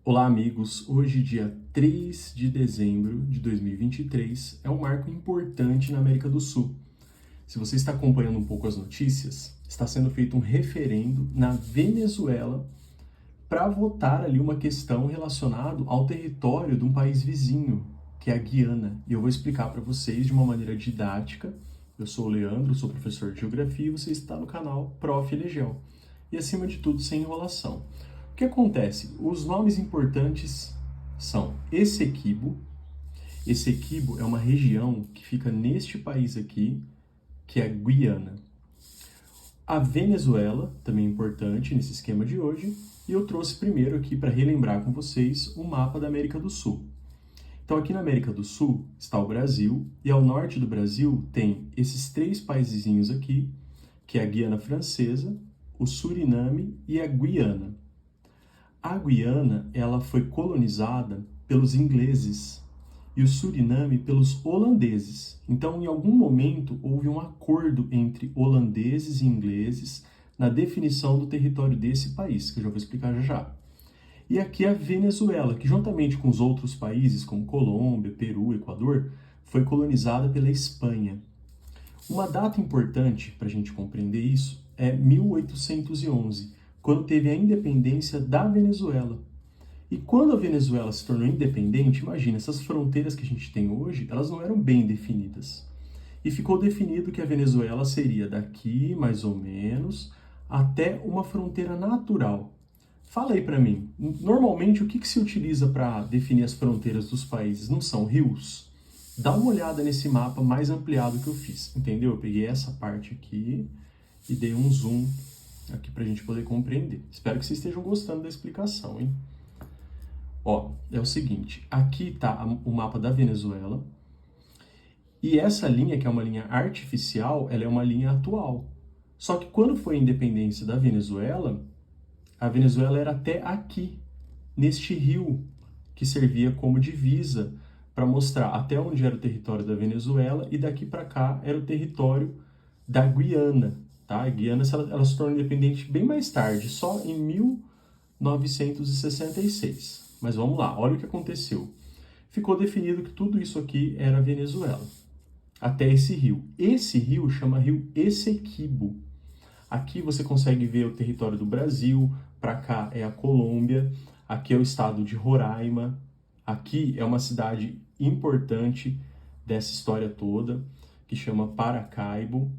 Olá, amigos! Hoje, dia 3 de dezembro de 2023, é um marco importante na América do Sul. Se você está acompanhando um pouco as notícias, está sendo feito um referendo na Venezuela para votar ali uma questão relacionada ao território de um país vizinho, que é a Guiana. E eu vou explicar para vocês de uma maneira didática. Eu sou o Leandro, sou professor de Geografia e você está no canal Prof. Legel. E acima de tudo, sem enrolação. O que acontece? Os nomes importantes são Essequibo. Essequibo é uma região que fica neste país aqui, que é a Guiana. A Venezuela, também é importante nesse esquema de hoje, e eu trouxe primeiro aqui para relembrar com vocês o mapa da América do Sul. Então aqui na América do Sul está o Brasil, e ao norte do Brasil tem esses três paizinhos aqui, que é a Guiana Francesa, o Suriname e a Guiana. A Guiana, ela foi colonizada pelos ingleses e o Suriname pelos holandeses. Então, em algum momento, houve um acordo entre holandeses e ingleses na definição do território desse país, que eu já vou explicar já já. E aqui a Venezuela, que juntamente com os outros países, como Colômbia, Peru, Equador, foi colonizada pela Espanha. Uma data importante para a gente compreender isso é 1811, quando teve a independência da Venezuela. E quando a Venezuela se tornou independente, imagina, essas fronteiras que a gente tem hoje, elas não eram bem definidas. E ficou definido que a Venezuela seria daqui, mais ou menos, até uma fronteira natural. Fala aí para mim, normalmente o que se utiliza para definir as fronteiras dos países? Não são rios? Dá uma olhada nesse mapa mais ampliado que eu fiz, entendeu? Eu peguei essa parte aqui e dei um zoom aqui para a gente poder compreender. Espero que vocês estejam gostando da explicação, hein? Ó, é o seguinte, aqui está o mapa da Venezuela e essa linha, que é uma linha artificial, ela é uma linha atual. Só que quando foi a independência da Venezuela, a Venezuela era até aqui, neste rio, que servia como divisa para mostrar até onde era o território da Venezuela e daqui para cá era o território da Guiana. Tá? A Guiana ela se tornou independente bem mais tarde, só em 1966. Mas vamos lá, olha o que aconteceu. Ficou definido que tudo isso aqui era Venezuela, até esse rio. Esse rio chama Rio Essequibo. Aqui você consegue ver o território do Brasil, para cá é a Colômbia, aqui é o estado de Roraima, aqui é uma cidade importante dessa história toda, que chama Maracaibo,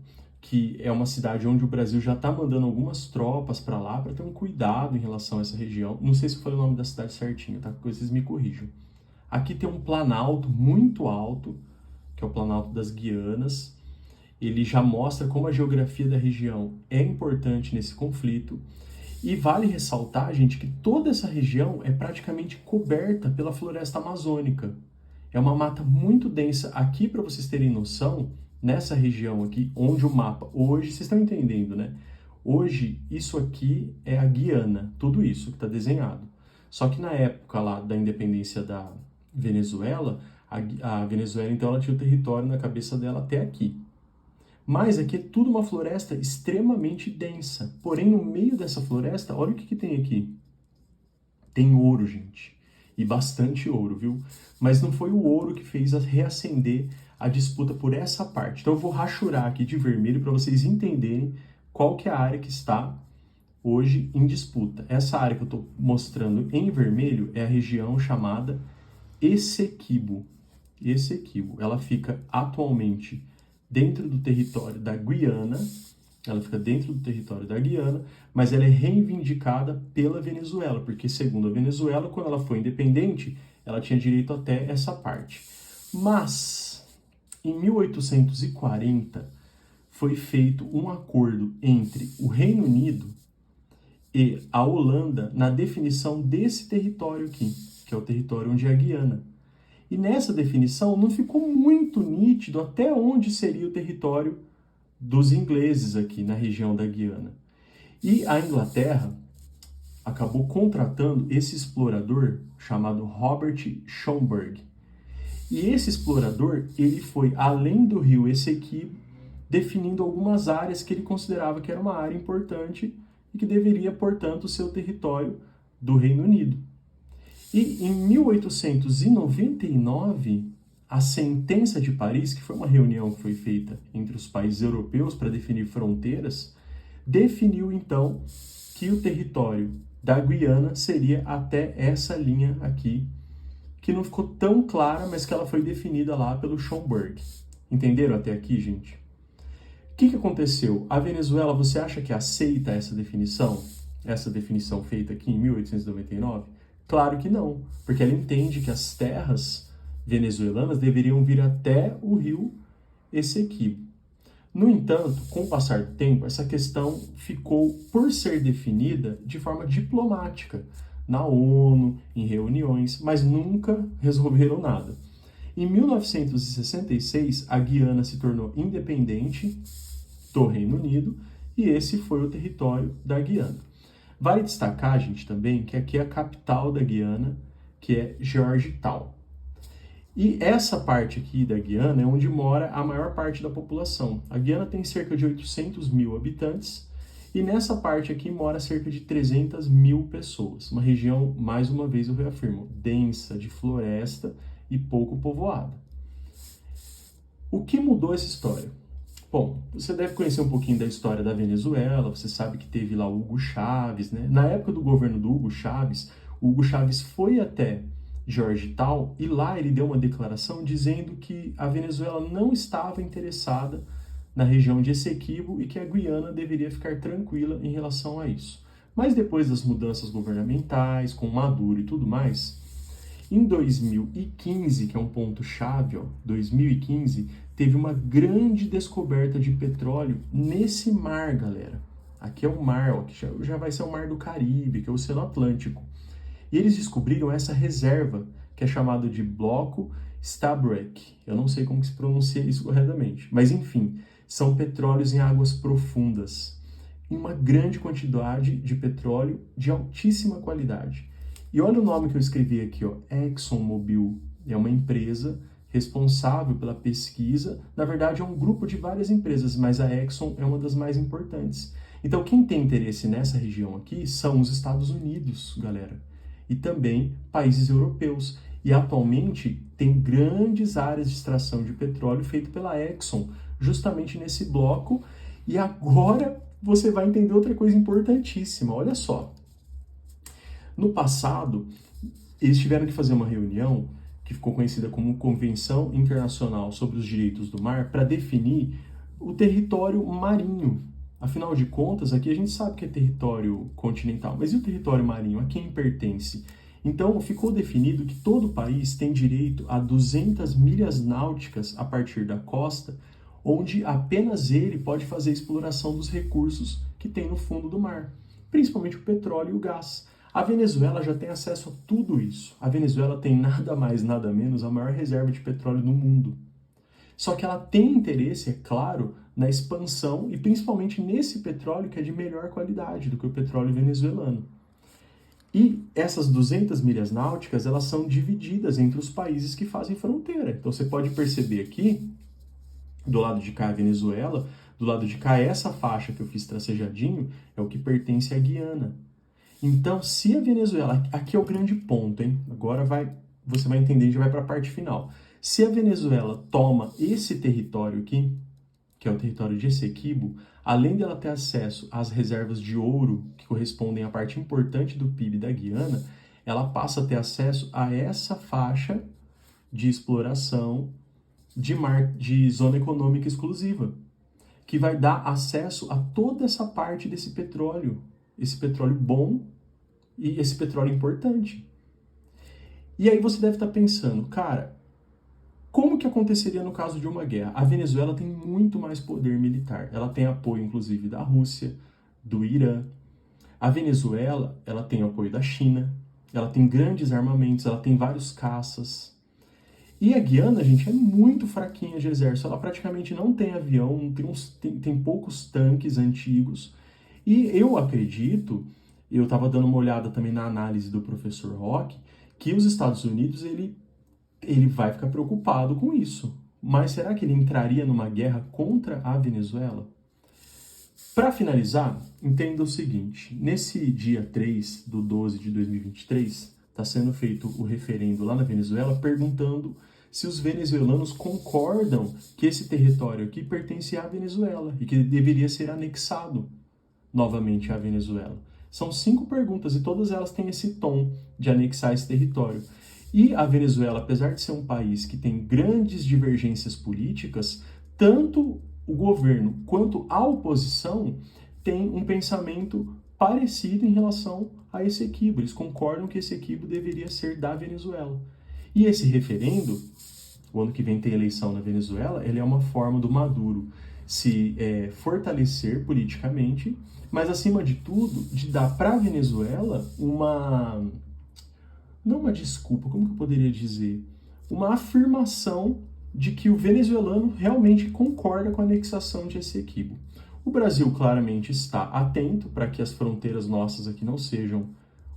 que é uma cidade onde o Brasil já está mandando algumas tropas para lá, para ter um cuidado em relação a essa região. Não sei se foi o nome da cidade certinho, tá? Porque vocês me corrijam. Aqui tem um planalto muito alto, que é o Planalto das Guianas. Ele já mostra como a geografia da região é importante nesse conflito. E vale ressaltar, gente, que toda essa região é praticamente coberta pela floresta amazônica. É uma mata muito densa. Aqui, para vocês terem noção, nessa região aqui, onde o mapa hoje, vocês estão entendendo, né? Hoje, isso aqui é a Guiana, tudo isso que está desenhado. Só que na época lá da independência da Venezuela, a Venezuela, então, ela tinha o território na cabeça dela até aqui. Mas aqui é tudo uma floresta extremamente densa. Porém, no meio dessa floresta, olha o que tem aqui. Tem ouro, gente. E bastante ouro, viu? Mas não foi o ouro que fez reacender a disputa por essa parte. Então eu vou rachurar aqui de vermelho para vocês entenderem qual que é a área que está hoje em disputa. Essa área que eu estou mostrando em vermelho é a região chamada Essequibo. Essequibo. Ela fica atualmente dentro do território da Guiana, ela fica dentro do território da Guiana, mas ela é reivindicada pela Venezuela, porque segundo a Venezuela, quando ela foi independente, ela tinha direito até essa parte. Mas, em 1840, foi feito um acordo entre o Reino Unido e a Holanda na definição desse território aqui, que é o território onde é a Guiana. E nessa definição não ficou muito nítido até onde seria o território dos ingleses aqui na região da Guiana. E a Inglaterra acabou contratando esse explorador chamado Robert Schomburgk. E esse explorador, ele foi além do rio Essequibo, definindo algumas áreas que ele considerava que era uma área importante e que deveria, portanto, ser o território do Reino Unido. E em 1899, a Sentença de Paris, que foi uma reunião que foi feita entre os países europeus para definir fronteiras, definiu então que o território da Guiana seria até essa linha aqui, que não ficou tão clara, mas que ela foi definida lá pelo Schomburg. Entenderam até aqui, gente? O que aconteceu? A Venezuela, você acha que aceita essa definição? Essa definição feita aqui em 1899? Claro que não, porque ela entende que as terras venezuelanas deveriam vir até o rio Essequibo. No entanto, com o passar do tempo, essa questão ficou por ser definida de forma diplomática, na ONU, em reuniões, mas nunca resolveram nada. Em 1966, a Guiana se tornou independente do Reino Unido e esse foi o território da Guiana. Vale destacar, gente, também que aqui é a capital da Guiana, que é Georgetown. E essa parte aqui da Guiana é onde mora a maior parte da população. A Guiana tem cerca de 800 mil habitantes e nessa parte aqui mora cerca de 300 mil pessoas. Uma região, mais uma vez eu reafirmo, densa, de floresta e pouco povoada. O que mudou essa história? Bom, você deve conhecer um pouquinho da história da Venezuela, você sabe que teve lá o Hugo Chávez, né? Na época do governo do Hugo Chávez, o Hugo Chávez foi até Georgetown e lá ele deu uma declaração dizendo que a Venezuela não estava interessada na região de Essequibo e que a Guiana deveria ficar tranquila em relação a isso. Mas depois das mudanças governamentais, com Maduro e tudo mais, em 2015, que é um ponto-chave, 2015, teve uma grande descoberta de petróleo nesse mar, galera. Aqui é o mar, que já vai ser o Mar do Caribe, que é o Oceano Atlântico. E eles descobriram essa reserva, que é chamada de Bloco Stabroek. Eu não sei como que se pronuncia isso corretamente, mas enfim, são petróleos em águas profundas. Em uma grande quantidade de petróleo de altíssima qualidade. E olha o nome que eu escrevi aqui, ExxonMobil. É uma empresa responsável pela pesquisa. Na verdade, é um grupo de várias empresas, mas a Exxon é uma das mais importantes. Então, quem tem interesse nessa região aqui são os Estados Unidos, galera. E também países europeus. E atualmente tem grandes áreas de extração de petróleo feito pela Exxon, justamente nesse bloco. E agora você vai entender outra coisa importantíssima. Olha só. No passado, eles tiveram que fazer uma reunião que ficou conhecida como Convenção Internacional sobre os Direitos do Mar para definir o território marinho. Afinal de contas, aqui a gente sabe que é território continental, mas e o território marinho? A quem pertence? Então, ficou definido que todo país tem direito a 200 milhas náuticas a partir da costa, onde apenas ele pode fazer a exploração dos recursos que tem no fundo do mar, principalmente o petróleo e o gás. A Venezuela já tem acesso a tudo isso. A Venezuela tem nada mais, nada menos a maior reserva de petróleo no mundo. Só que ela tem interesse, é claro, na expansão e principalmente nesse petróleo que é de melhor qualidade do que o petróleo venezuelano. E essas 200 milhas náuticas, elas são divididas entre os países que fazem fronteira. Então você pode perceber aqui, do lado de cá a Venezuela, do lado de cá essa faixa que eu fiz tracejadinho é o que pertence à Guiana. Então, se a Venezuela, aqui é o grande ponto, hein? Agora você vai entender, já vai para a parte final. Se a Venezuela toma esse território aqui, que é o território de Essequibo, além dela ter acesso às reservas de ouro, que correspondem à parte importante do PIB da Guiana, ela passa a ter acesso a essa faixa de exploração de zona econômica exclusiva, que vai dar acesso a toda essa parte desse petróleo, esse petróleo bom e esse petróleo importante. E aí você deve estar pensando, cara, como que aconteceria no caso de uma guerra? A Venezuela tem muito mais poder militar. Ela tem apoio, inclusive, da Rússia, do Irã. A Venezuela, ela tem apoio da China, ela tem grandes armamentos, ela tem vários caças. E a Guiana, gente, é muito fraquinha de exército. Ela praticamente não tem avião, tem poucos tanques antigos. E eu acredito, eu estava dando uma olhada também na análise do professor Roque, que os Estados Unidos, ele vai ficar preocupado com isso. Mas será que ele entraria numa guerra contra a Venezuela? Para finalizar, entenda o seguinte. Nesse dia 3 de 12 de 2023, Está sendo feito o referendo lá na Venezuela perguntando se os venezuelanos concordam que esse território aqui pertence à Venezuela e que deveria ser anexado novamente à Venezuela. São 5 perguntas e todas elas têm esse tom de anexar esse território. E a Venezuela, apesar de ser um país que tem grandes divergências políticas, tanto o governo quanto a oposição têm um pensamento parecido em relação a esse equibo. Eles concordam que esse equibo deveria ser da Venezuela. E esse referendo, o ano que vem tem eleição na Venezuela, ele é uma forma do Maduro se fortalecer politicamente, mas acima de tudo, de dar para a Venezuela não uma desculpa, como que eu poderia dizer? Uma afirmação de que o venezuelano realmente concorda com a anexação de Essequibo. O Brasil claramente está atento para que as fronteiras nossas aqui não sejam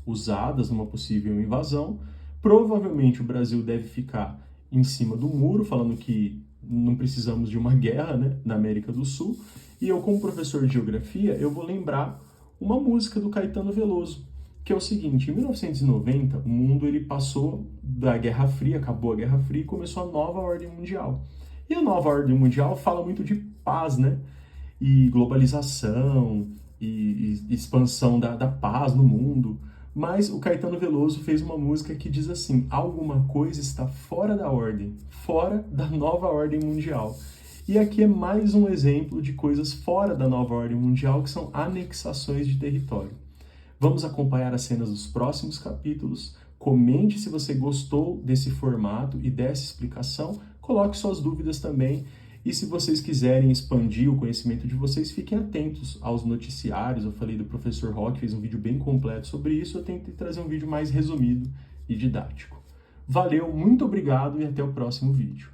usadas numa possível invasão. Provavelmente o Brasil deve ficar em cima do muro, falando que não precisamos de uma guerra, né, na América do Sul. E eu, como professor de geografia, eu vou lembrar uma música do Caetano Veloso, que é o seguinte: em 1990, o mundo ele passou da Guerra Fria, acabou a Guerra Fria e começou a nova ordem mundial. E a nova ordem mundial fala muito de paz, né? E globalização, e expansão da paz no mundo. Mas o Caetano Veloso fez uma música que diz assim: alguma coisa está fora da ordem, fora da nova ordem mundial. E aqui é mais um exemplo de coisas fora da nova ordem mundial, que são anexações de território. Vamos acompanhar as cenas dos próximos capítulos. Comente se você gostou desse formato e dessa explicação. Coloque suas dúvidas também. E se vocês quiserem expandir o conhecimento de vocês, fiquem atentos aos noticiários. Eu falei do professor Roque, fez um vídeo bem completo sobre isso. Eu tentei trazer um vídeo mais resumido e didático. Valeu, muito obrigado e até o próximo vídeo.